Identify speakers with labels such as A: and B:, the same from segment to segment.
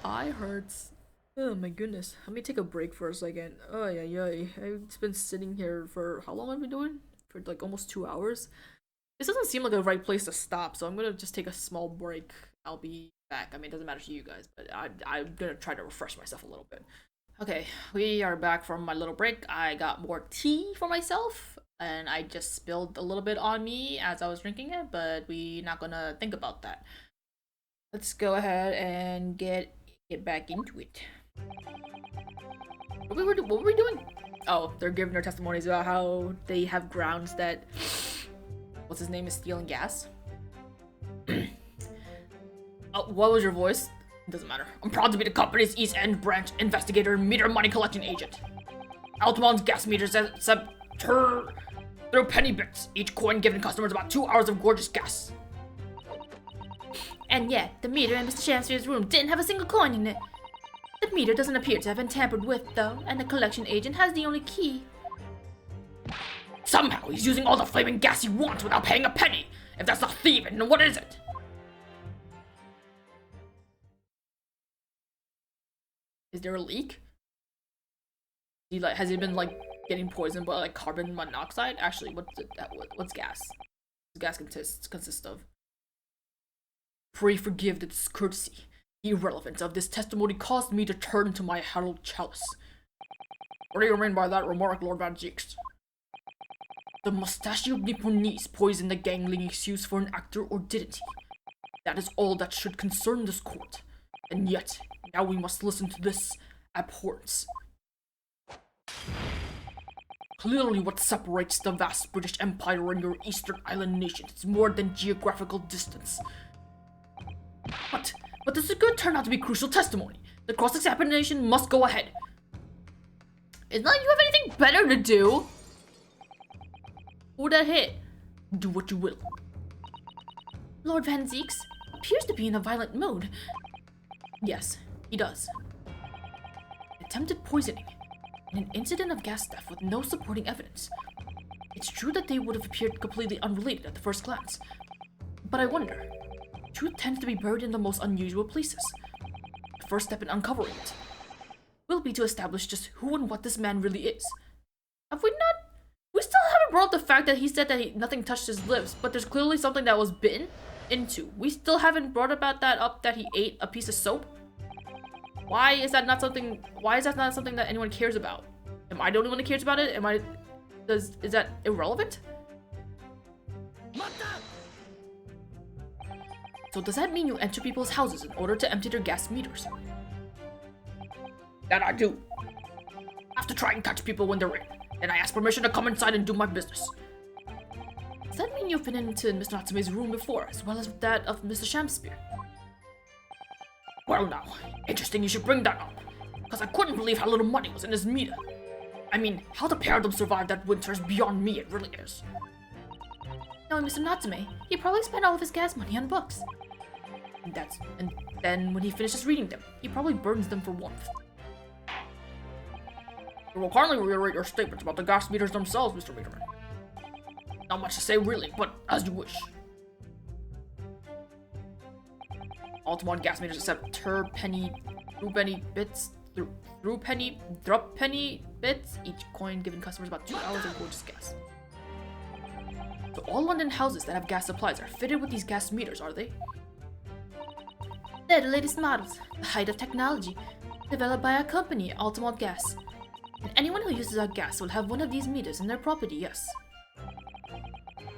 A: eye hurts. Oh my goodness. Let me take a break for a second. Oh yeah. I've been sitting here for how long have I been doing? For like almost 2 hours. This doesn't seem like a right place to stop, so I'm gonna just take a small break. I'll be back. I mean, it doesn't matter to you guys, but I'm gonna try to refresh myself a little bit. Okay, we are back from my little break. I got more tea for myself, and I just spilled a little bit on me as I was drinking it, but we're not gonna think about that. Let's go ahead and get back into it. What were we doing? Oh, they're giving their testimonies about how they have grounds that what's his name is stealing gas. Oh, what was your voice? Doesn't matter. I'm proud to be the company's East End branch investigator and meter money collection agent. Altamon's gas meters accept through penny bits. Each coin given customers about 2 hours of gorgeous gas. And yet, the meter in Mr. Chancellor's room didn't have a single coin in it. The meter doesn't appear to have been tampered with, though, and the collection agent has the only key. Somehow, he's using all the flaming gas he wants without paying a penny. If that's not thieving, then what is it? Is there a leak? Has he been like getting poisoned by like carbon monoxide? Actually, what's gas? What does gas consist of? Pray forgive the discourtesy. The irrelevance of this testimony caused me to turn to my hallowed chalice. What do you mean by that remark, Lord Van Jeeks? The mustachioed Nipponese poisoned the gangling excuse for an actor, or didn't he? That is all that should concern this court. And yet, now we must listen to this abhorrence. Clearly what separates the vast British Empire and your Eastern Island nations is more than geographical distance. But this is going to turn out to be crucial testimony. The cross-examination must go ahead. It's not you have anything better to do. Who that hit? Do what you will. Lord Van Zeeks appears to be in a violent mood. Yes, he does. Attempted poisoning, and an incident of gas theft with no supporting evidence. It's true that they would have appeared completely unrelated at the first glance. But I wonder, truth tends to be buried in the most unusual places. The first step in uncovering it will be to establish just who and what this man really is. Have we not? We still haven't brought up the fact that he said that nothing touched his lips, but there's clearly something that was bitten into. We still haven't brought about that up that he ate a piece of soap. Why is that not something that anyone cares about? Am I the only one that cares about it? Is that irrelevant? So does that mean you enter people's houses in order to empty their gas meters? That I do. After trying to touch people when they're in, then I ask permission to come inside and do my business. Does that mean you've been into Mr. Natsume's room before, as well as that of Mr. Shamspear? Well now, interesting you should bring that up, because I couldn't believe how little money was in his meter. I mean, how the pair of them survived that winter is beyond me, it really is. Knowing Mr. Natsume, he probably spent all of his gas money on books. And then when he finishes reading them, he probably burns them for warmth. We will kindly reiterate your statements about the gas meters themselves, Mr. Meterman. Not much to say really, but as you wish. Altamont gas meters accept through penny bits, each coin giving customers about 2 hours of gorgeous gas. So all London houses that have gas supplies are fitted with these gas meters, are they? They're the latest models, the height of technology, developed by our company, Altamont Gas. And anyone who uses our gas will have one of these meters in their property, yes.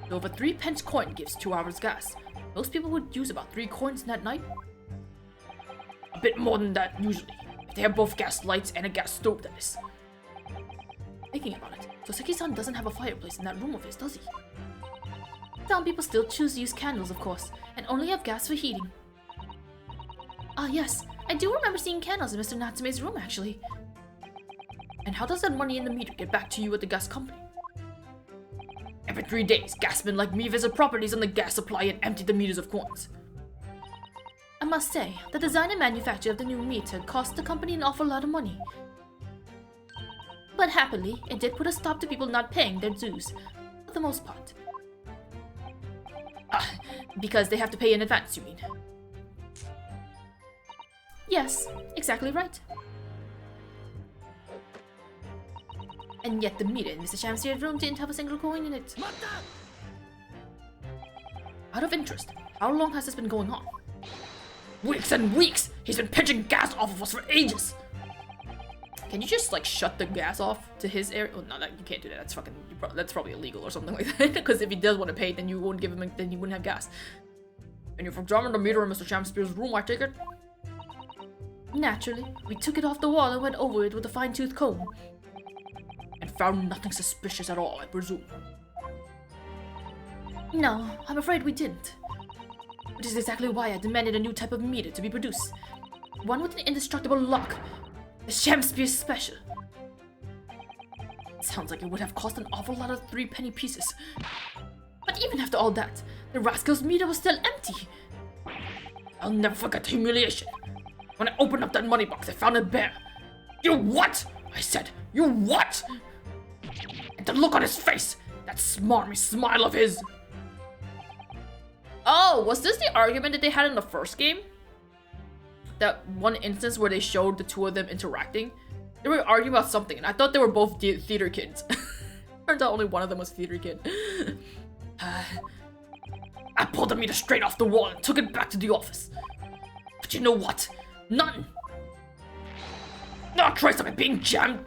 A: So if a 3-pence coin gives 2 hours gas, most people would use about 3 coins in that night. A bit more than that, usually. If they have both gas lights and a gas stove, that is. Thinking about it, Soseki-san doesn't have a fireplace in that room of his, does he? Some people still choose to use candles, of course, and only have gas for heating. Ah yes, I do remember seeing candles in Mr. Natsume's room, actually. And how does that money in the meter get back to you at the gas company? Every 3 days, gasmen like me visit properties on the gas supply and empty the meters of coins. I must say, the design and manufacture of the new meter cost the company an awful lot of money. But happily, it did put a stop to people not paying their dues, for the most part. Because they have to pay in advance, you mean? Yes, exactly right. And yet the meter in Mr. Shamsier's room didn't have a single coin in it. Out of interest, how long has this been going on? Weeks and weeks! He's been pitching gas off of us for ages! Can you just, like, shut the gas off to his area? Oh, no, you can't do that. That's fucking... That's probably illegal or something like that. Because if he does want to pay, then you won't give him... Then you wouldn't have gas. And you're programming the meter in Mr. Shamsier's room, I take it? Naturally. We took it off the wall and went over it with a fine-tooth comb. And found nothing suspicious at all, I presume. No, I'm afraid we didn't. Which is exactly why I demanded a new type of meter to be produced. One with an indestructible lock. The Shamsier Special. Sounds like it would have cost an awful lot of 3-penny pieces. But even after all that, the rascal's meter was still empty. I'll never forget the humiliation. When I opened up that money box, I found it bare. You what? I said, you what? And the look on his face, that smarmy smile of his. Oh, was this the argument that they had in the first game? That one instance where they showed the two of them interacting? They were arguing about something, and I thought they were both theater kids. Turns out only one of them was a theater kid. I pulled the meter straight off the wall and took it back to the office. But you know what? None. Not a trace of it being jammed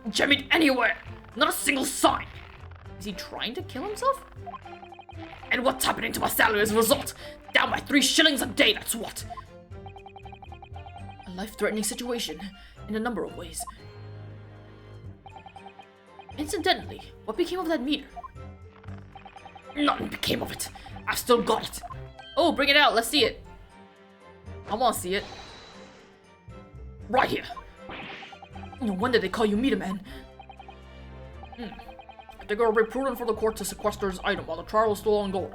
A: anywhere. Not a single sign. Is he trying to kill himself? And what's happening to my salary as a result? Down by 3 shillings a day, that's what. A life-threatening situation in a number of ways. Incidentally, what became of that meter? Nothing became of it. I've still got it. Oh, bring it out. Let's see it. I want to see it. Right here. No wonder they call you Meter Man. I think it would be prudent for the court to sequester his item while the trial is still ongoing.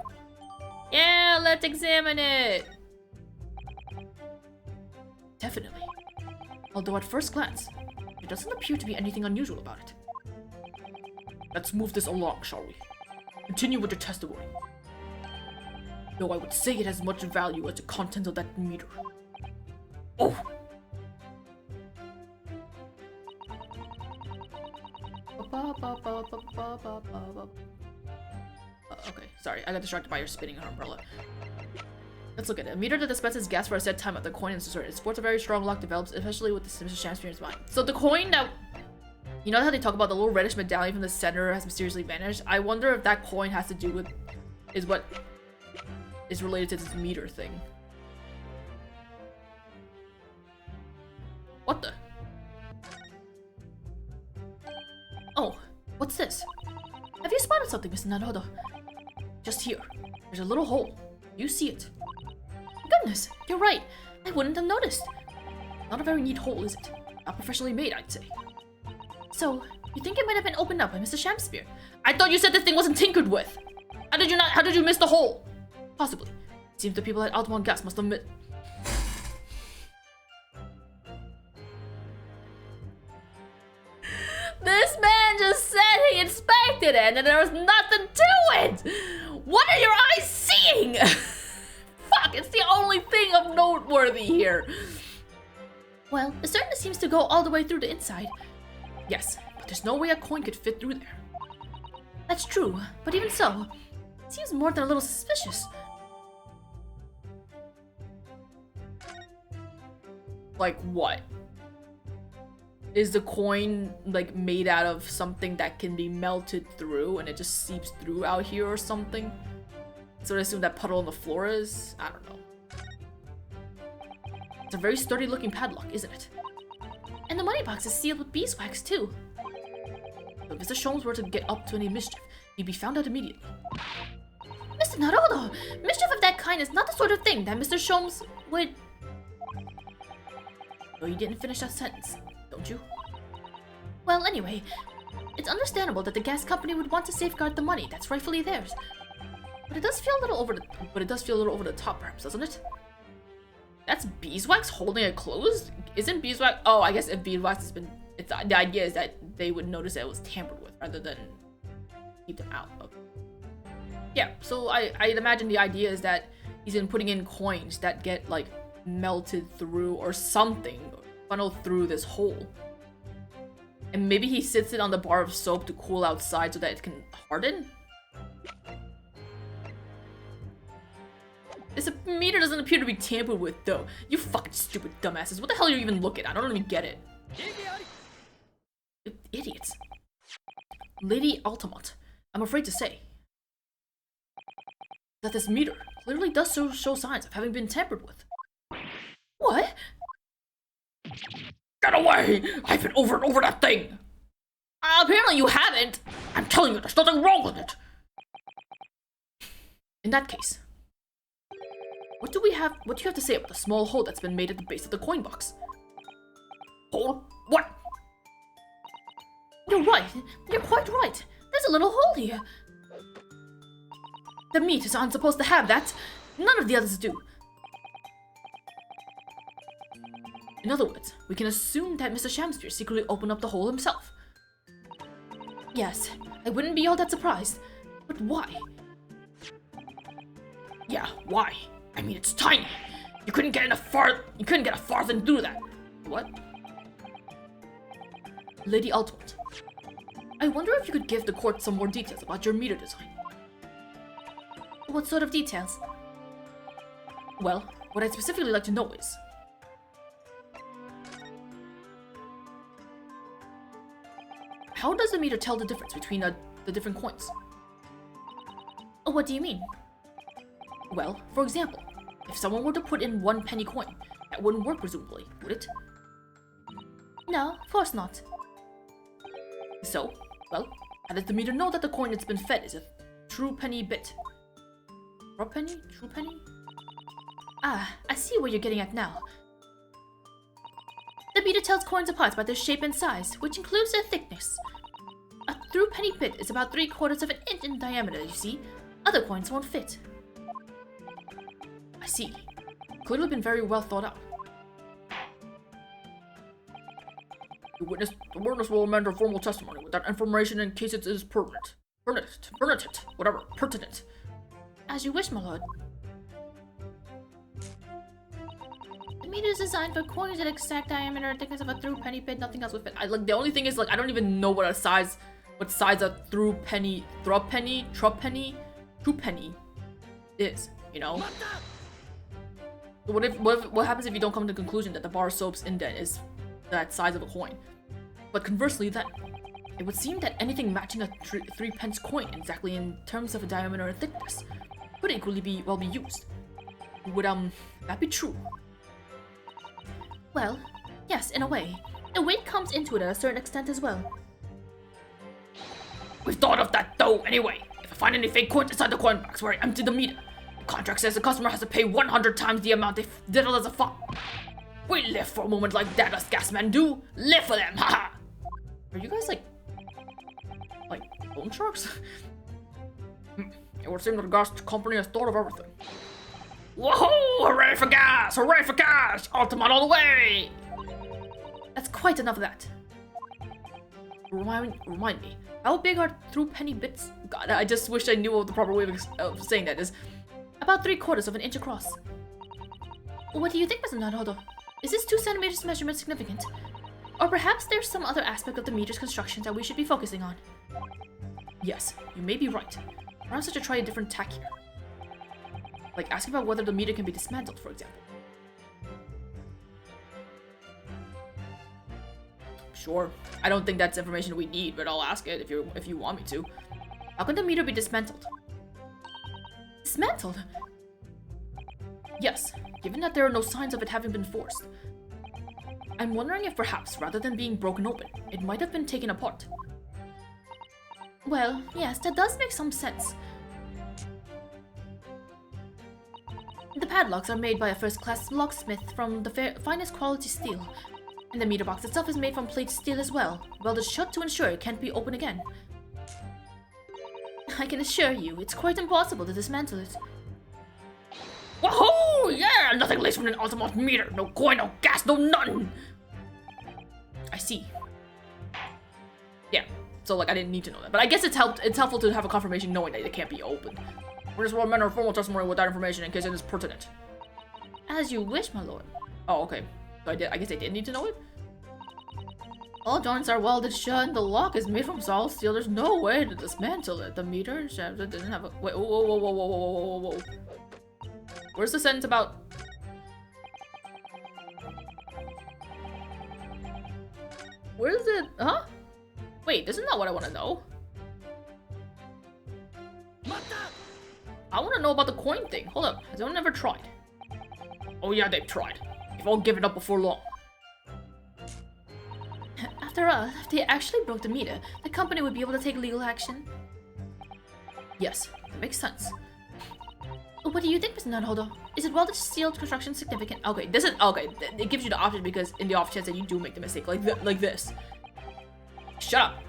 A: Yeah, let's examine it. Definitely. Although at first glance, there doesn't appear to be anything unusual about it. Let's move this along, shall we? Continue with your testimony. Though I would say it has much value as the content of that meter. Oh! Okay, sorry, I got distracted by your spinning umbrella. Let's look at it. A meter that dispenses gas for a set time at the coin is inserted. It sports a very strong lock develops, especially with the Mr. Shamsier's mind. So the coin that... You know how they talk about the little reddish medallion from the center has mysteriously vanished? I wonder if that coin has to do with... is what is related to this meter thing. What the? Oh, what's this? Have you spotted something, Mr. Naruhodo? Just here. There's a little hole. You see it. Goodness, you're right. I wouldn't have noticed. Not a very neat hole, is it? Not professionally made, I'd say. So, you think it might have been opened up by Mr. Shamsier? I thought you said this thing wasn't tinkered with. How did you miss the hole? Possibly. It seems the people at Altamont Gas must have This man just said he inspected it and there was nothing to it! What are your eyes seeing? Fuck, it's the only thing of noteworthy here. Well, it certainly seems to go all the way through the inside. Yes, but there's no way a coin could fit through there. That's true, but even so, it seems more than a little suspicious. Like what? Is the coin like made out of something that can be melted through and it just seeps through out here or something? So I assume that puddle on the floor is? I don't know. It's a very sturdy looking padlock, isn't it? And the money box is sealed with beeswax too. So if Mr. Sholmes were to get up to any mischief, he'd be found out immediately. Mr. Naruhodo! Mischief of that kind is not the sort of thing that Mr. Sholmes would... Oh, you didn't finish that sentence, don't you? Well, anyway, it's understandable that the gas company would want to safeguard the money that's rightfully theirs. But it does feel a little over the top, perhaps, doesn't it? That's beeswax holding it closed? Isn't beeswax... Oh, I guess if beeswax has been... the idea is that they would notice that it was tampered with rather than keep them out. Okay. Yeah, so I'd imagine the idea is that he's been putting in coins that get, like, melted through or something. funnel through this hole. And maybe he sits it on the bar of soap to cool outside so that it can harden? This meter doesn't appear to be tampered with, though. You fucking stupid dumbasses. What the hell are you even looking at? I don't even get it. Idiots. Lady Altamont, I'm afraid to say that this meter clearly does show signs of having been tampered with. What? Get away! I've been over and over that thing! Apparently you haven't! I'm telling you, there's nothing wrong with it! In that case, what do you have to say about the small hole that's been made at the base of the coin box? Hole? What? You're right. You're quite right. There's a little hole here. The meters aren't supposed to have that. None of the others do. In other words, we can assume that Mr. Shamsphere secretly opened up the hole himself. Yes, I wouldn't be all that surprised. But why? Yeah, why? I mean, it's tiny. You couldn't get a farthing through that. What? Lady Altamont, I wonder if you could give the court some more details about your meter design. What sort of details? Well, what I'd specifically like to know is, how does the meter tell the difference between the different coins? What do you mean? Well, for example, if someone were to put in 1 penny coin, that wouldn't work presumably, would it? No, of course not. So, well, how does the meter know that the coin it's been fed is a true penny bit? True penny? True penny? Ah, I see what you're getting at now. The meter tells coins apart by their shape and size, which includes their thickness. A true penny bit is about 3/4 of an inch in diameter, you see. Other coins won't fit. I see. Clearly been very well thought out. The witness will amend her formal testimony with that information in case it is pertinent. Pertinent. As you wish, my lord. The meter is designed for coins at exact diameter and thickness of a through penny bit. Nothing else would fit. The only thing is, I don't even know what size a true penny is. You know. What happens if you don't come to the conclusion that the bar of soap's indent is that size of a coin? But conversely, then, it would seem that anything matching a 3 pence coin exactly in terms of a diameter and thickness could equally well be used. Would that be true? Well, yes, in a way. The weight comes into it at a certain extent as well. We've thought of that though, anyway. If I find any fake coins inside the coin box where I empty the meter, the contract says the customer has to pay 100 times the amount they diddle as a fund. We live for a moment like that, us gas men do. Live for them, haha! Are you guys like loan sharks? It would seem that the gas company has thought of everything. Whoa! Hooray for gas! Hooray for gas! Altamont all the way! That's quite enough of that. Remind me, how big are true penny bits? God, I just wish I knew what the proper way of saying that is. About 3/4 of an inch across. What do you think, Mr. Naruhodo? Is this 2 centimeters measurement significant? Or perhaps there's some other aspect of the meter's construction that we should be focusing on? Yes, you may be right. Perhaps I should try a different tack here. Like asking about whether the meter can be dismantled, for example. Sure. I don't think that's information we need, but I'll ask it if you want me to. How can the meter be dismantled? Dismantled? Yes, given that there are no signs of it having been forced. I'm wondering if perhaps, rather than being broken open, it might have been taken apart. Well, yes, that does make some sense. The padlocks are made by a first-class locksmith from the finest quality steel, and the meter box itself is made from plate steel as well, welded shut to ensure it can't be opened again. I can assure you, it's quite impossible to dismantle it. Wahoo! Yeah! Nothing less from an Altamont meter! No coin, no gas, no nothing! I see. Yeah, so I didn't need to know that. But I guess it's helpful to have a confirmation knowing that it can't be opened. We just will amend our formal testimony with that information in case it is pertinent. As you wish, my lord. Oh, okay. So I guess I did need to know it? All joints are welded shut and the lock is made from solid steel. There's no way to dismantle it. The meter and shaft didn't have a... Wait, whoa. Where's the sentence about... Where's it? Huh? Wait, this is not what I want to know. I want to know about the coin thing. Hold up. Has anyone ever tried? Oh yeah, they've tried. They've all given up before long. After all, if they actually broke the meter, the company would be able to take legal action. Yes, that makes sense. What do you think, Mr. Naruhodo? Is it welded steel construction significant? Okay, this is okay. It gives you the option because in the off chance that you do make the mistake, like this. Shut up.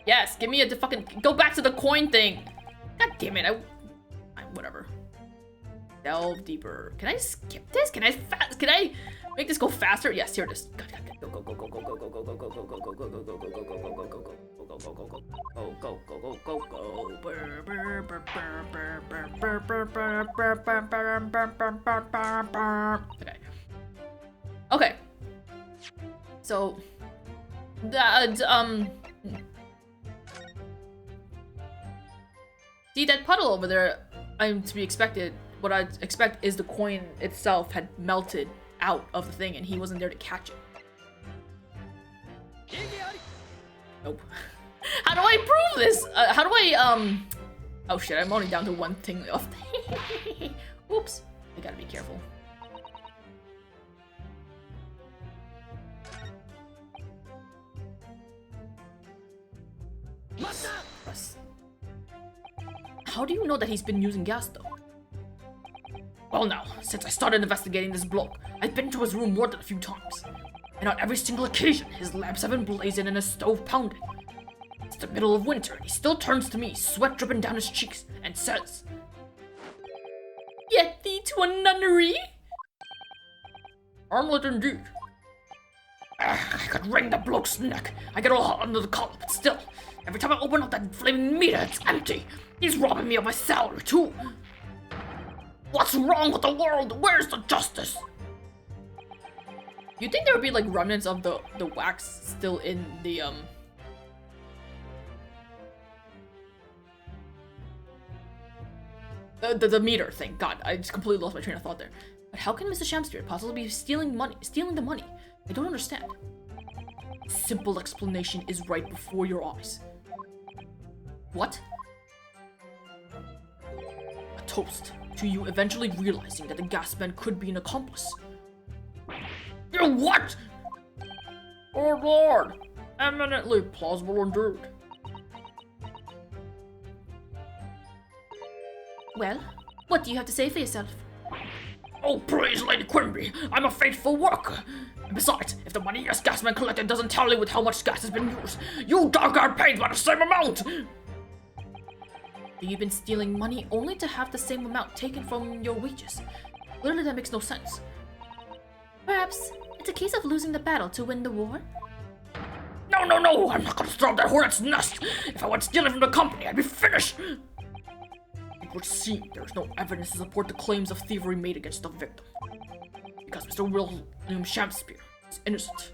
A: Yes, give me a fucking go back to the coin thing. God damn it! Whatever. Delve deeper. Can I skip this? Can I make this go faster? Yes, here it is. Go. Okay. So see that puddle over there? I'm to be expected. What I expect is the coin itself had melted out of the thing and he wasn't there to catch it. Nope. How do I prove this? How do I, oh shit, I'm only down to one thing left. Oops. I gotta be careful. Press. How do you know that he's been using gas though? Well now, since I started investigating this bloke, I've been to his room more than a few times. And on every single occasion, his lamps have been blazing and his stove pounding. It's the middle of winter and he still turns to me, sweat dripping down his cheeks, and says, "Get thee to a nunnery?" Armlet indeed. I could wring the bloke's neck. I get all hot under the collar, but still, every time I open up that flaming meter, it's empty. He's robbing me of my salary too. What's wrong with the world? Where's the justice? You think there would be like remnants of the wax still in the the meter thing? God, I just completely lost my train of thought there. But how can Mr. Shamspear possibly be stealing the money? I don't understand. Simple explanation is right before your eyes. What? A toast to you eventually realizing that the gas man could be an accomplice. You what? Oh Lord, eminently plausible indeed. Well, what do you have to say for yourself? Oh, praise Lady Quimby, I'm a faithful worker. And besides, if the money your gasman collected doesn't tally with how much gas has been used, you dog are paid by the same amount. You've been stealing money only to have the same amount taken from your wages. Clearly that makes no sense. Perhaps it's a case of losing the battle to win the war? No, I'm not gonna throw that hornet's nest. If I went stealing from the company, I'd be finished. It would seem there's no evidence to support the claims of thievery made against the victim. Because Mr. William Shamspear is innocent.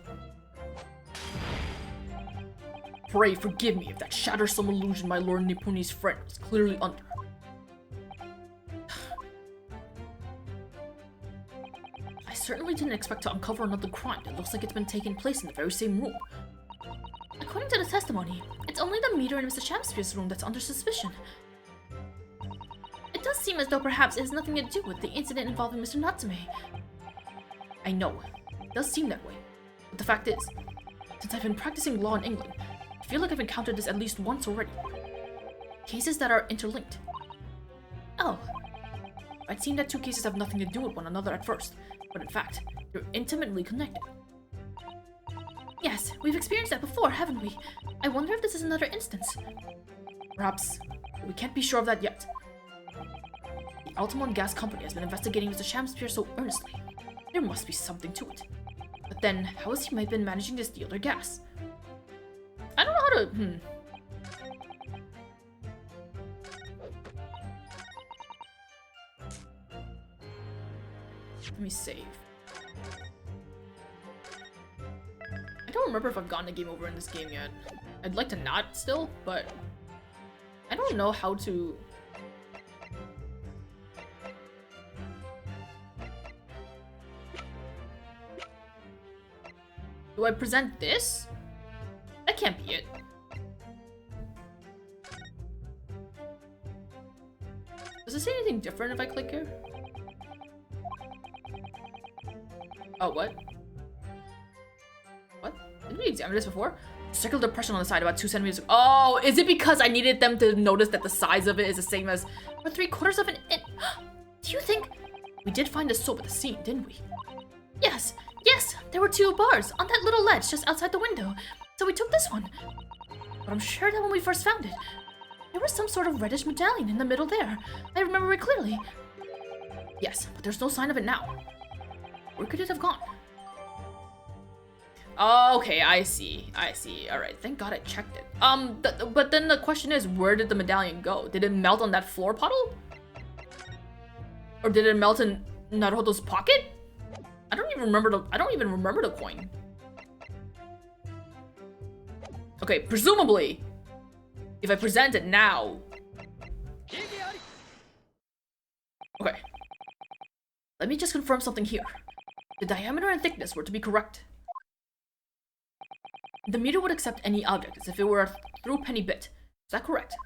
A: Pray forgive me if that shatters some illusion my Lord Nipponi's friend was clearly under. I certainly didn't expect to uncover another crime that looks like it's been taking place in the very same room. According to the testimony, it's only the meter in Mr. Shamspear's room that's under suspicion. It does seem as though perhaps it has nothing to do with the incident involving Mr. Natsume. I know, it does seem that way. But the fact is, since I've been practicing law in England, I feel like I've encountered this at least once already. Cases that are interlinked. Oh. I'd seen that two cases have nothing to do with one another at first, but in fact, they're intimately connected. Yes, we've experienced that before, haven't we? I wonder if this is another instance. Perhaps. We can't be sure of that yet. The Altamont Gas Company has been investigating Mr. Shamspear so earnestly. There must be something to it. But then, how has he been managing to steal their gas? I don't know how to... Let me save. remember if I've gotten a game over in this game yet. I'd like to not still, but I don't know how to... Do I present this? That can't be it. Does it say anything different if I click here? Oh, what? What? Didn't we examine this before? Circular depression on the side about 2 centimeters. Oh, is it because I needed them to notice that the size of it is the same as or 3/4 of an inch? Do you think we did find the soap at the scene, didn't we? Yes, yes, there were 2 bars on that little ledge just outside the window. So we took this one. But I'm sure that when we first found it, there was some sort of reddish medallion in the middle there. I remember it clearly. Yes, but there's no sign of it now. Where could it have gone? Okay, I see. Alright, thank God I checked it. But then the question is, where did the medallion go? Did it melt on that floor puddle? Or did it melt in Naruhodo's pocket? I don't even remember the coin. Okay, presumably, if I present it now... Okay. Let me just confirm something here. The diameter and thickness were to be correct. The meter would accept any object as if it were a through penny bit. Is that correct?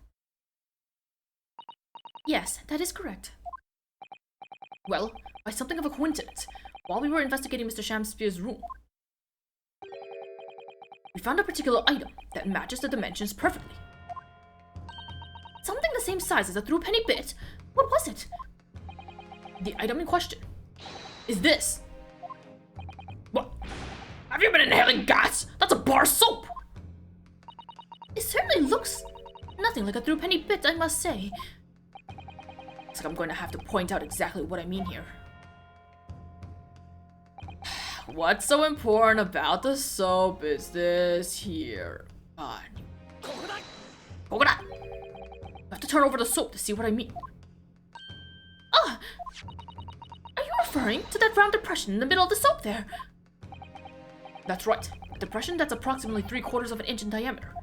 A: Yes, that is correct. Well, by something of a coincidence, while we were investigating Mr. Shamspier's room, we found a particular item that matches the dimensions perfectly. Something the same size as a through penny bit? What was it? The item in question is this. What? Have you been inhaling gas? That's a bar of soap! It certainly looks nothing like a through penny bit, I must say. Looks like I'm going to have to point out exactly what I mean here. What's so important about the soap is this here. Coconut! I have to turn over the soap to see what I mean. Ah! Are you referring to that round depression in the middle of the soap there? That's right. A depression that's approximately 3/4 of an inch in diameter.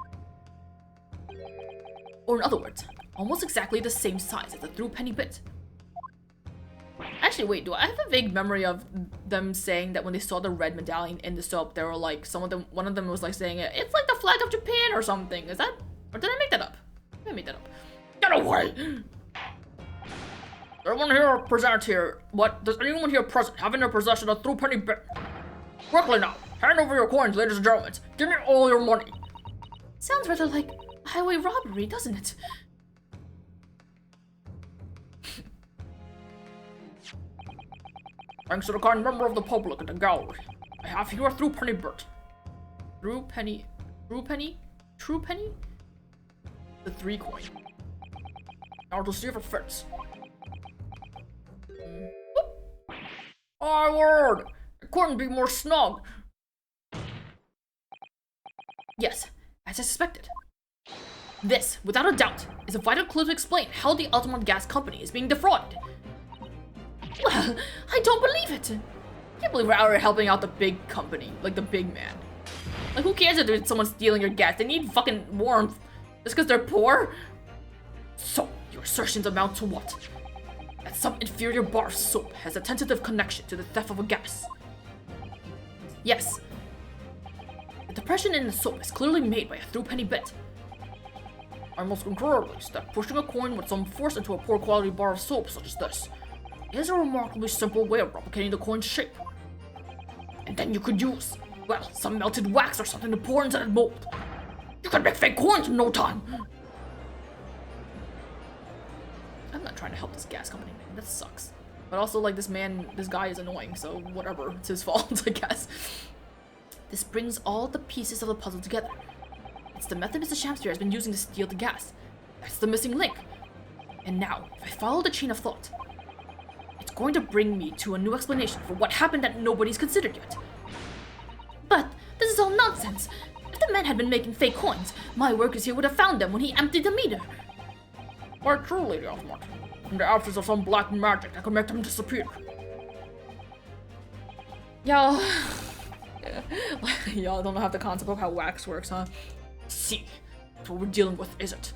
A: Or in other words, almost exactly the same size as a through penny bit. Actually, wait, do I have a vague memory of them saying that when they saw the red medallion in the soap, they were like, one of them was like saying, it's like the flag of Japan or something. Is that, or did I make that up? I made that up. Get away! Everyone here present here. What? Does anyone here present have in their possession a through penny bit? Quickly now, hand over your coins, ladies and gentlemen. Give me all your money. Sounds rather like a highway robbery, doesn't it? Thanks to the kind member of the public in the gallery, I have here a through penny bit. True penny? The 3 coin. Now to see if it fits. My word! It couldn't be more snug. Yes, as I suspected. This, without a doubt, is a vital clue to explain how the Altamont Gas Company is being defrauded. Well, I don't believe it. I can't believe we're out here helping out the big company, like the big man. Like, who cares if there's someone stealing your gas? They need fucking warmth. Just because they're poor? So, your assertions amount to what? That some inferior bar of soap has a tentative connection to the theft of a gas. Yes. The depression in the soap is clearly made by a through penny bit. I must concur at least that pushing a coin with some force into a poor quality bar of soap such as this is a remarkably simple way of replicating the coin's shape. And then you could use, well, some melted wax or something to pour into that mold. You could make fake coins in no time. I'm not trying to help this gas company, man. That sucks. But also, like, this guy is annoying, so whatever. It's his fault, I guess. This brings all the pieces of the puzzle together. It's the method Mr. Shamspier has been using to steal the gas. That's the missing link. And now, if I follow the chain of thought, it's going to bring me to a new explanation for what happened that nobody's considered yet. But this is all nonsense. If the man had been making fake coins, my workers here would have found them when he emptied the meter. Quite true, Lady Altamont. In the absence of some black magic that could make them disappear. Yeah. Y'all don't have the concept of how wax works, huh? See, that's what we're dealing with, is it?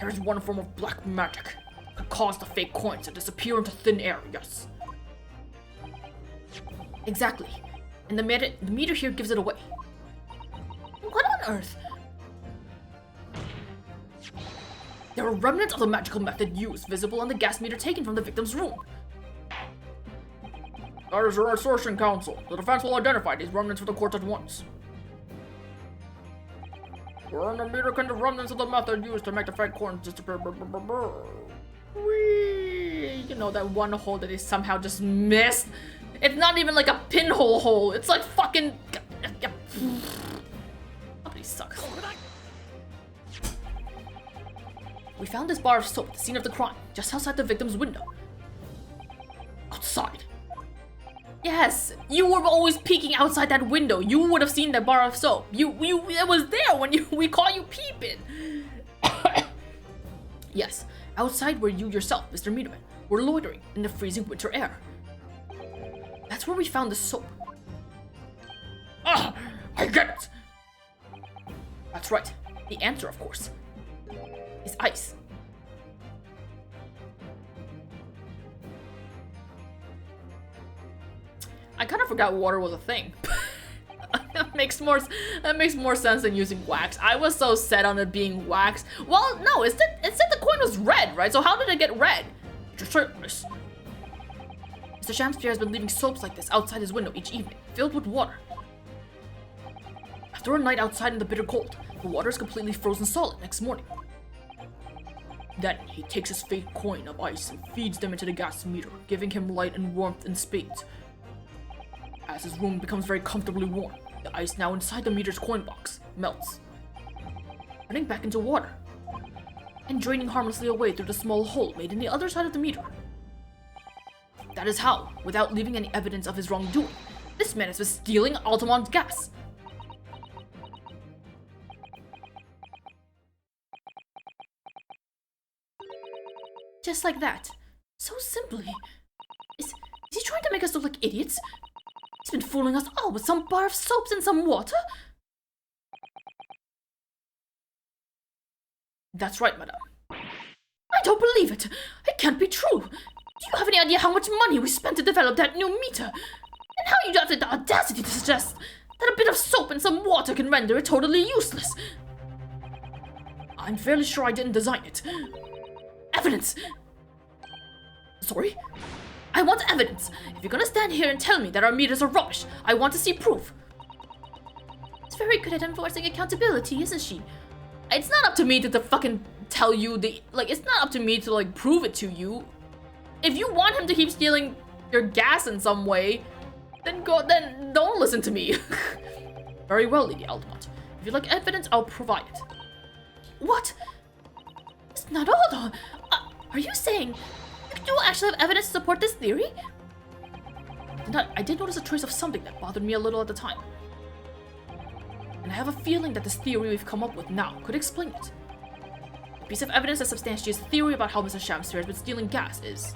A: There is one form of black magic that could cause the fake coins to disappear into thin air, yes. Exactly. And the meter here gives it away. What on earth? There are remnants of the magical method used visible on the gas meter taken from the victim's room. That is your assertion, counsel. The defense will identify these remnants for the court at once. Where the meter can the remnants of the method used to make the fake coins disappear. Whee! You know that one hole that they somehow just missed? It's not even like a pinhole hole. It's like fucking... Somebody sucks. We found this bar of soap at the scene of the crime, just outside the victim's window. Outside? Yes, you were always peeking outside that window. You would have seen that bar of soap. It was there when we caught you peeping. Yes, outside where you yourself, Mr. Miedman, were loitering in the freezing winter air. That's where we found the soap. Ah, I get it. That's right. The answer, of course, is ice. I kind of forgot water was a thing. That makes more sense than using wax. I was so set on it being wax. Well, no, it said the coin was red, right? So how did it get red? You're certain, miss. Mr. Shamspierre has been leaving soaps like this outside his window each evening, filled with water. After a night outside in the bitter cold, the water is completely frozen solid next morning. Then he takes his fake coin of ice and feeds them into the gas meter, giving him light and warmth in spades. As his room becomes very comfortably warm, the ice now inside the meter's coin box melts, turning back into water, and draining harmlessly away through the small hole made in the other side of the meter. That is how, without leaving any evidence of his wrongdoing, this man has been stealing Altamon's gas. Just like that. So simply. Is he trying to make us look like idiots? He's been fooling us all with some bar of soaps and some water? That's right, madame. I don't believe it. It can't be true. Do you have any idea how much money we spent to develop that new meter? And how you have the audacity to suggest that a bit of soap and some water can render it totally useless? I'm fairly sure I didn't design it. Evidence! Sorry? I want evidence. If you're gonna stand here and tell me that our meters are rubbish, I want to see proof. She's very good at enforcing accountability, isn't she? It's not up to me to fucking tell you it's not up to me to prove it to you. If you want him to keep stealing your gas in some way, then don't listen to me. Very well, Lady Altamont. If you'd like evidence, I'll provide it. What? It's not all though. Are you saying you do actually have evidence to support this theory? I did notice a trace of something that bothered me a little at the time. And I have a feeling that this theory we've come up with now could explain it. The piece of evidence that substantiates the theory about how Mr. Shamspierre has been stealing gas is...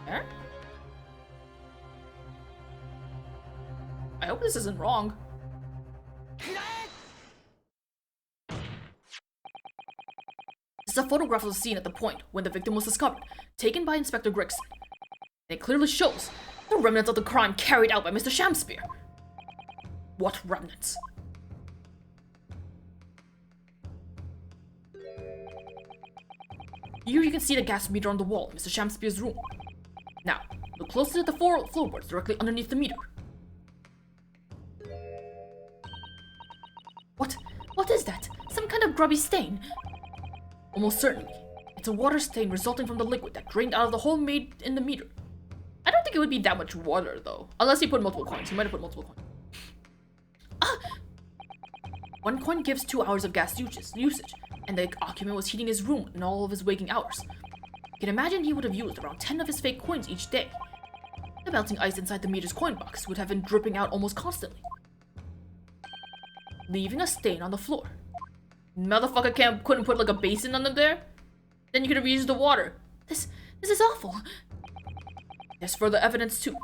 A: There? I hope this isn't wrong. This is a photograph of the scene at the point when the victim was discovered, taken by Inspector Gregson. And it clearly shows the remnants of the crime carried out by Mr. Shamspierre. What remnants? Here you can see the gas meter on the wall of Mr. Shamspierre's room. Now, look closely at the floorboards directly underneath the meter. What is that? Some kind of grubby stain? Almost certainly. It's a water stain resulting from the liquid that drained out of the hole made in the meter. I don't think it would be that much water, though. Unless he put multiple coins. He might have put multiple coins. One coin gives 2 hours of gas usage, and the occupant was heating his room in all of his waking hours. You can imagine he would have used around 10 of his fake coins each day. The melting ice inside the meter's coin box would have been dripping out almost constantly, leaving a stain on the floor. Motherfucker couldn't put a basin under there? Then you could have used the water. This is awful. There's further evidence too.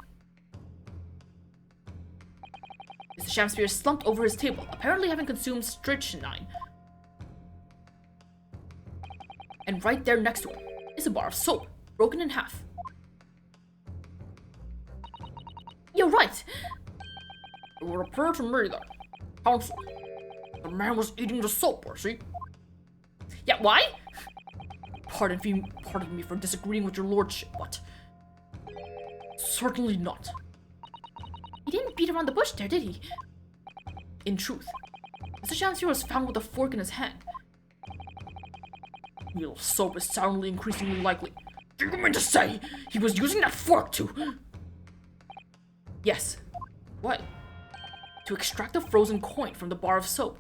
A: Mr. Shamspear slumped over his table, apparently having consumed strychnine. And right there next to him is a bar of soap, broken in half. You're right!
B: It would appear to me that, Counsel, the man was eating the soap, was he?
A: Yeah, why? Pardon me for disagreeing with your lordship, but... certainly not. He didn't beat around the bush there, did he? In truth, Mr. Shamspear was found with a fork in his hand.
B: Meal of soap is soundly increasingly likely. Do you mean to say he was using that fork to...
A: Yes. What? To extract a frozen coin from the bar of soap.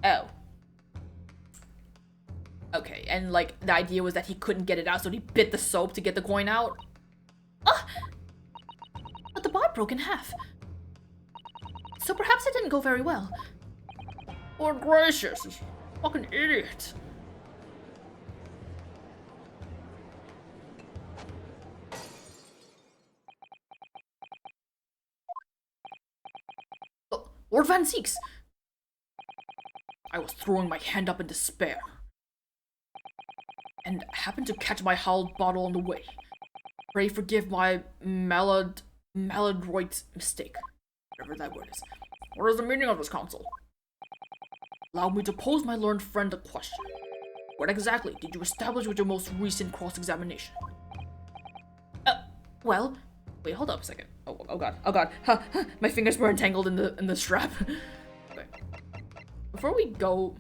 A: Oh. Okay, and like, the idea was that he couldn't get it out, so he bit the soap to get the coin out? Ah! But the bar broke in half. So perhaps it didn't go very well.
B: Lord gracious, he's a fucking idiot.
A: Lord Van Zieks! I was throwing my hand up in despair, and happened to catch my howled bottle on the way. Pray forgive my maladroit mistake, whatever that word is.
B: What is the meaning of this, Counsel?
A: Allow me to pose my learned friend a question. What exactly did you establish with your most recent cross-examination? Well, wait, hold up a second. Oh god. Ha, my fingers were entangled in the strap. Okay. Before we go...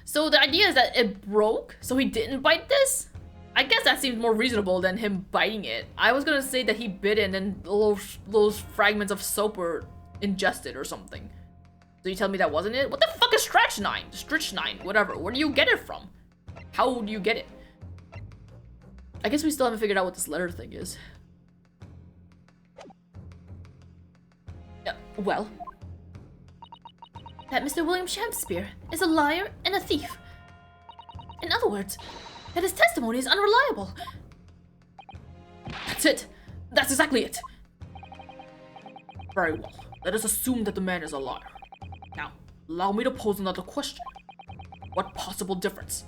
A: So the idea is that it broke, so he didn't bite this? I guess that seems more reasonable than him biting it. I was gonna say that he bit it and then those fragments of soap were ingested or something. So you tell me that wasn't it? What the fuck is strychnine? Strychnine, whatever. Where do you get it from? How do you get it? I guess we still haven't figured out what this letter thing is. Well, that Mr. William Shamspear is a liar and a thief. In other words, that his testimony is unreliable. That's it. That's exactly it.
B: Very well. Let us assume that the man is a liar. Now, allow me to pose another question. What possible difference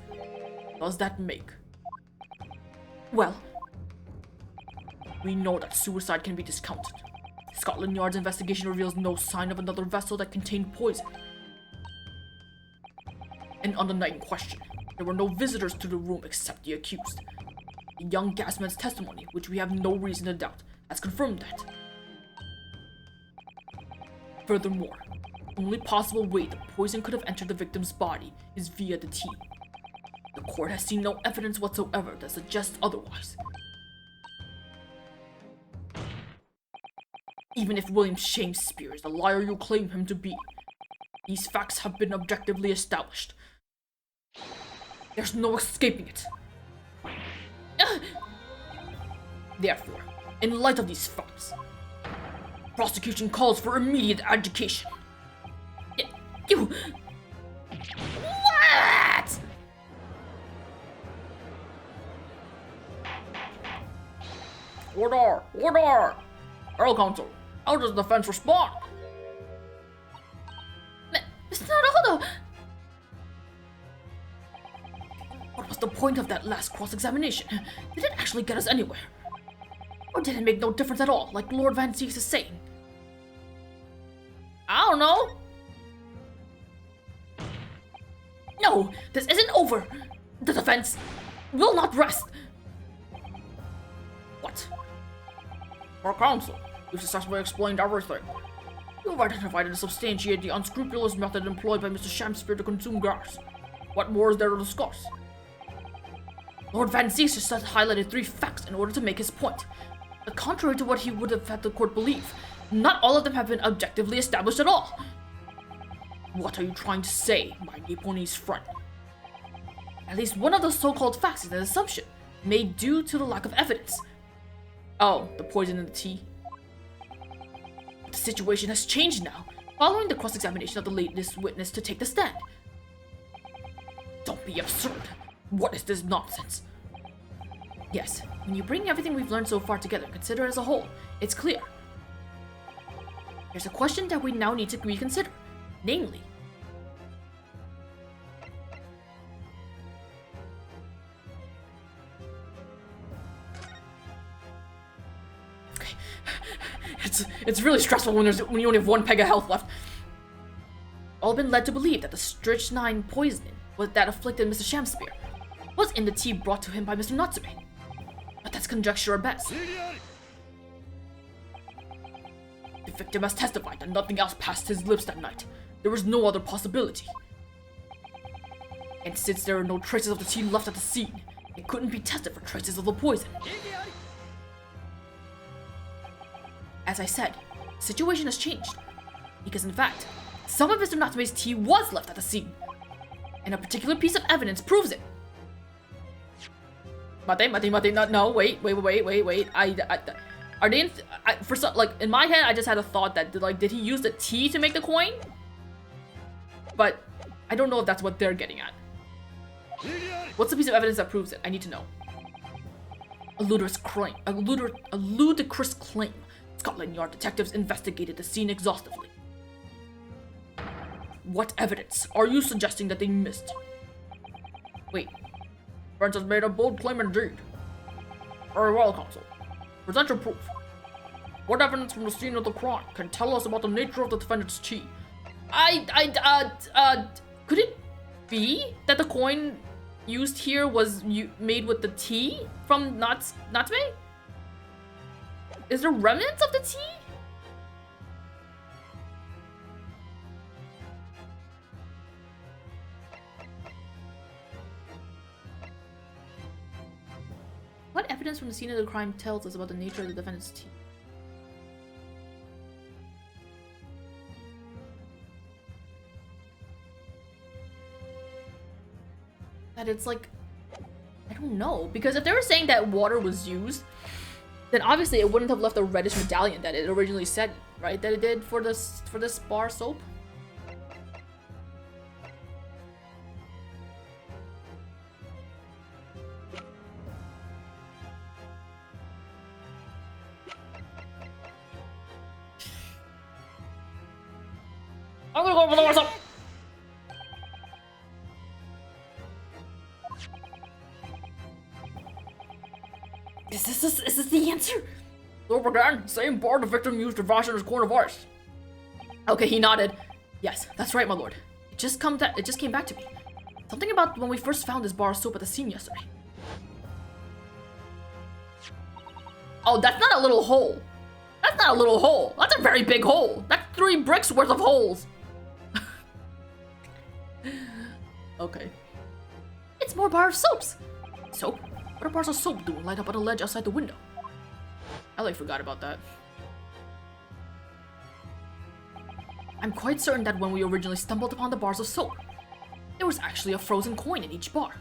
B: does that make?
A: Well,
B: we know that suicide can be discounted. Scotland Yard's investigation reveals no sign of another vessel that contained poison. And on the night in question, there were no visitors to the room except the accused. The young gasman's testimony, which we have no reason to doubt, has confirmed that. Furthermore, the only possible way the poison could have entered the victim's body is via the tea. The court has seen no evidence whatsoever that suggests otherwise. Even if William Shamspear is the liar you claim him to be, these facts have been objectively established. There's no escaping it. Therefore, in light of these facts, prosecution calls for immediate adjudication.
A: you... What?
B: Order! Earl Counsel, how does the defense respond?
A: Mr. Naruhodo!
B: What was the point of that last cross-examination? Did it actually get us anywhere? Or did it make no difference at all, like Lord Van Zieks is saying?
A: I don't know. No, this isn't over. The defense will not rest.
B: What? Our counsel, you've successfully explained everything. You've identified and substantiated the unscrupulous method employed by Mr. Shamspear to consume gas. What more is there to discuss?
A: Lord Van Zieks just highlighted 3 facts in order to make his point. But contrary to what he would have had the court believe, not all of them have been objectively established at all.
B: What are you trying to say, my Japanese friend?
A: At least one of those so-called facts is an assumption, made due to the lack of evidence. Oh, the poison in the tea. The situation has changed now, following the cross-examination of the latest witness to take the stand.
B: Don't be absurd. What is this nonsense?
A: Yes, when you bring everything we've learned so far together and consider it as a whole, it's clear. There's a question that we now need to reconsider, namely, It's really stressful when you only have 1 peg of health left. All been led to believe that the strychnine poisoning that afflicted Mr. Shamspear was in the tea brought to him by Mr. Natsume. But that's conjecture at best. The victim has testified that nothing else passed his lips that night. There was no other possibility. And since there are no traces of the tea left at the scene, it couldn't be tested for traces of the poison. As I said, the situation has changed. Because in fact, some of Mr. Natsume's tea was left at the scene. And a particular piece of evidence proves it. Mate, no, wait. Are they for some, like, in my head, I just had a thought that, like, did he use the tea to make the coin? But I don't know if that's what they're getting at. What's the piece of evidence that proves it? I need to know. A ludicrous claim. Scotland Yard detectives investigated the scene exhaustively. What evidence are you suggesting that they missed? Wait. Friends has made a bold claim indeed. Very well, Counsel. Present your proof. What evidence from the scene of the crime can tell us about the nature of the defendant's tea? Could it be that the coin used here was made with the tea from Natsume? Is there remnants of the tea? What evidence from the scene of the crime tells us about the nature of the defendant's tea? That it's like, I don't know, because if they were saying that water was used, then obviously it wouldn't have left a reddish medallion that it originally said, right? That it did for this bar soap. I'm gonna go for the bar soap. Is this the answer?
B: Look again, same bar the victim used to fashion his coin of ice.
A: Okay, he nodded. Yes, that's right, my lord. It just came back to me. Something about when we first found this bar of soap at the scene yesterday. Oh, that's not a little hole. That's not a little hole. That's a very big hole. That's 3 bricks worth of holes. Okay. It's more bar of soaps. Soap? What are bars of soap doing light up on a ledge outside the window? I forgot about that. I'm quite certain that when we originally stumbled upon the bars of soap, there was actually a frozen coin in each bar.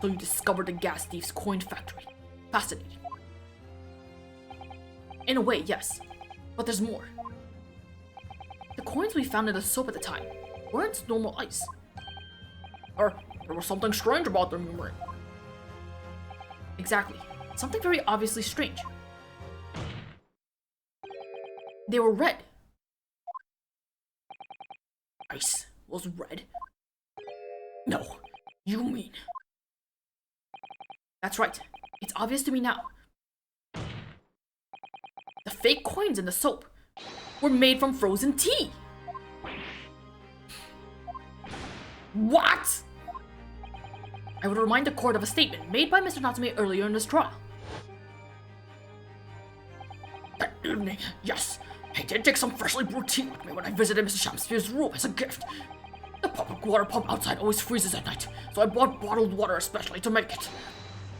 A: So you discovered the gas thief's coin factory. Fascinating. In a way, yes. But there's more. The coins we found in the soap at the time weren't normal ice.
B: Or there was something strange about them, you mean?
A: Exactly. Something very obviously strange. They were red.
B: Ice was red? No, you mean...
A: That's right. It's obvious to me now. The fake coins in the soap were made from frozen tea.
B: What?
A: I would remind the court of a statement made by Mr. Natsume earlier in this trial.
B: That evening, yes, I did take some freshly brewed tea with me when I visited Mr. Shamspear's room as a gift. The public water pump outside always freezes at night, so I bought bottled water especially to make it.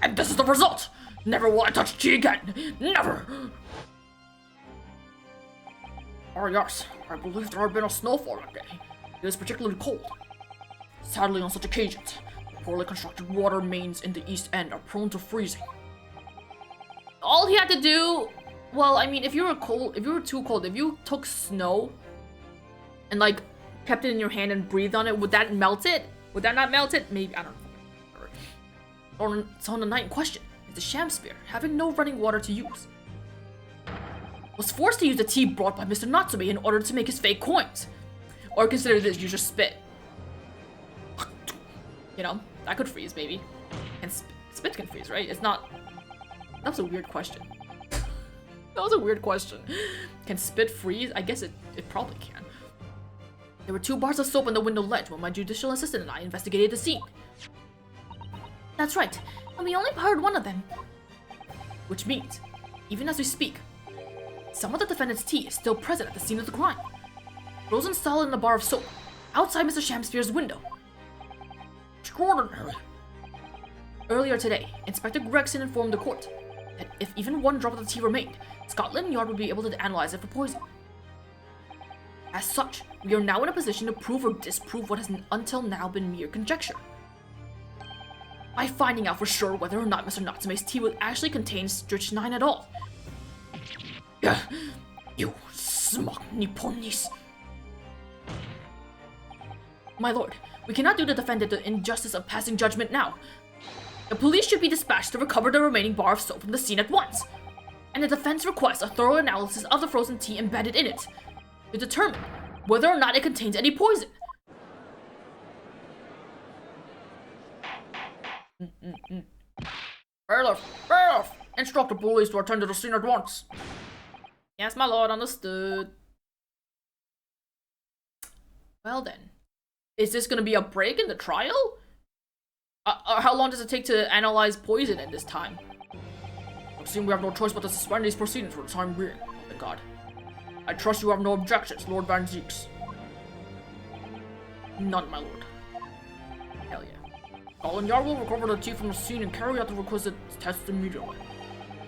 B: And this is the result! Never will I touch tea again! Never! Oh yes, I believe there had been a snowfall that day. It was particularly cold. Sadly, on such occasions, poorly constructed water mains in the East End are prone to freezing.
A: All he had to do, well, I mean, if you were too cold, if you took snow and like kept it in your hand and breathed on it, would that melt it? Would that not melt it? Maybe, I don't know. So on the night in question, the sham spear, having no running water to use, was forced to use the tea brought by Mr. Natsume in order to make his fake coins. Or consider this, use your spit. You know, that could freeze, maybe. And spit can freeze, right? It's not... That was a weird question. That was a weird question. Can spit freeze? I guess it probably can. There were 2 bars of soap on the window ledge when my judicial assistant and I investigated the scene. That's right, and we only borrowed one of them. Which means, even as we speak, some of the defendant's tea is still present at the scene of the crime. Frozen solid in a bar of soap, outside Mr. Shamspeare's window.
B: Extraordinary.
A: Earlier today, Inspector Gregson informed the court that if even 1 drop of the tea remained, Scotland Yard would be able to analyze it for poison. As such, we are now in a position to prove or disprove what has until now been mere conjecture. By finding out for sure whether or not Mr. Natsume's tea will actually contain strychnine at all.
B: You smug Nipponese.
A: My lord, we cannot do the defendant the injustice of passing judgment now. The police should be dispatched to recover the remaining bar of soap from the scene at once. And the defense requests a thorough analysis of the frozen tea embedded in it to determine whether or not it contains any poison.
B: Bailiff! Instruct the police to attend to the scene at once.
A: Yes, my lord, understood. Well then, is this gonna be a break in the trial? How long does it take to analyze poison in this time?
B: It seems we have no choice but to suspend these proceedings for the time being. Oh my god. I trust you have no objections, Lord Van Zeeks.
A: None, my lord. Hell yeah.
B: Scotland Yard will recover the tea from the scene and carry out the requisite tests immediately.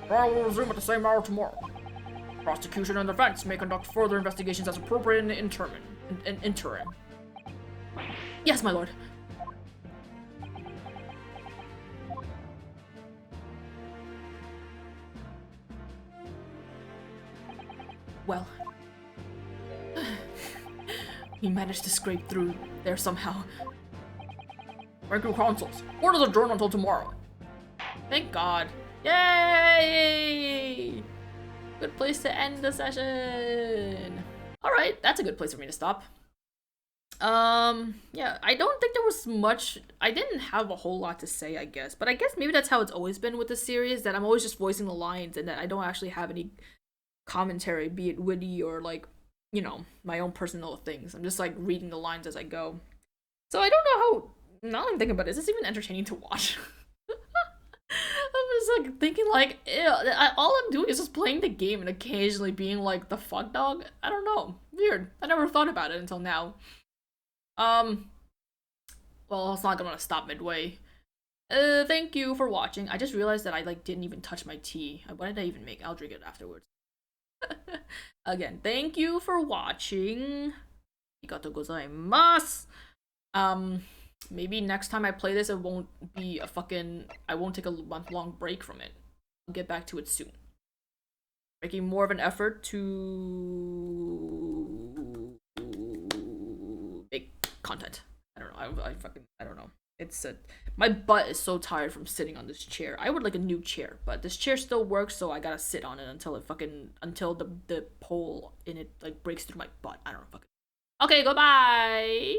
B: Trial will resume at the same hour tomorrow. Prosecution and defense may conduct further investigations as appropriate in the interim.
A: Yes, my lord. Well, we managed to scrape through there somehow.
B: Thank you, counsels. Court is adjourned until tomorrow.
A: Thank God. Yay! Good place to end the session. Alright, that's a good place for me to stop. Yeah, I don't think there was much. I didn't have a whole lot to say, I guess. But I guess maybe that's how it's always been with the series, that I'm always just voicing the lines and that I don't actually have any commentary, be it witty or like, you know, my own personal things. I'm just like reading the lines as I go. So I don't know how, now that I'm thinking about it, is this even entertaining to watch? I'm just like thinking like, ew, all I'm doing is just playing the game and occasionally being like the fuck dog. I don't know. Weird. I never thought about it until now. Well, it's not gonna stop midway. Thank you for watching. I just realized that I like didn't even touch my tea. What did I even make? I'll drink it afterwards. Again, thank you for watching. Arigatou gozaimasu. Maybe next time I play this, it won't be a fucking... I won't take a month-long break from it. I'll get back to it soon. Making more of an effort to make content. I don't know. I don't know. It's my butt is so tired from sitting on this chair. I would like a new chair, but this chair still works, so I gotta sit on it until the pole in it like breaks through my butt. I don't know. Okay, goodbye.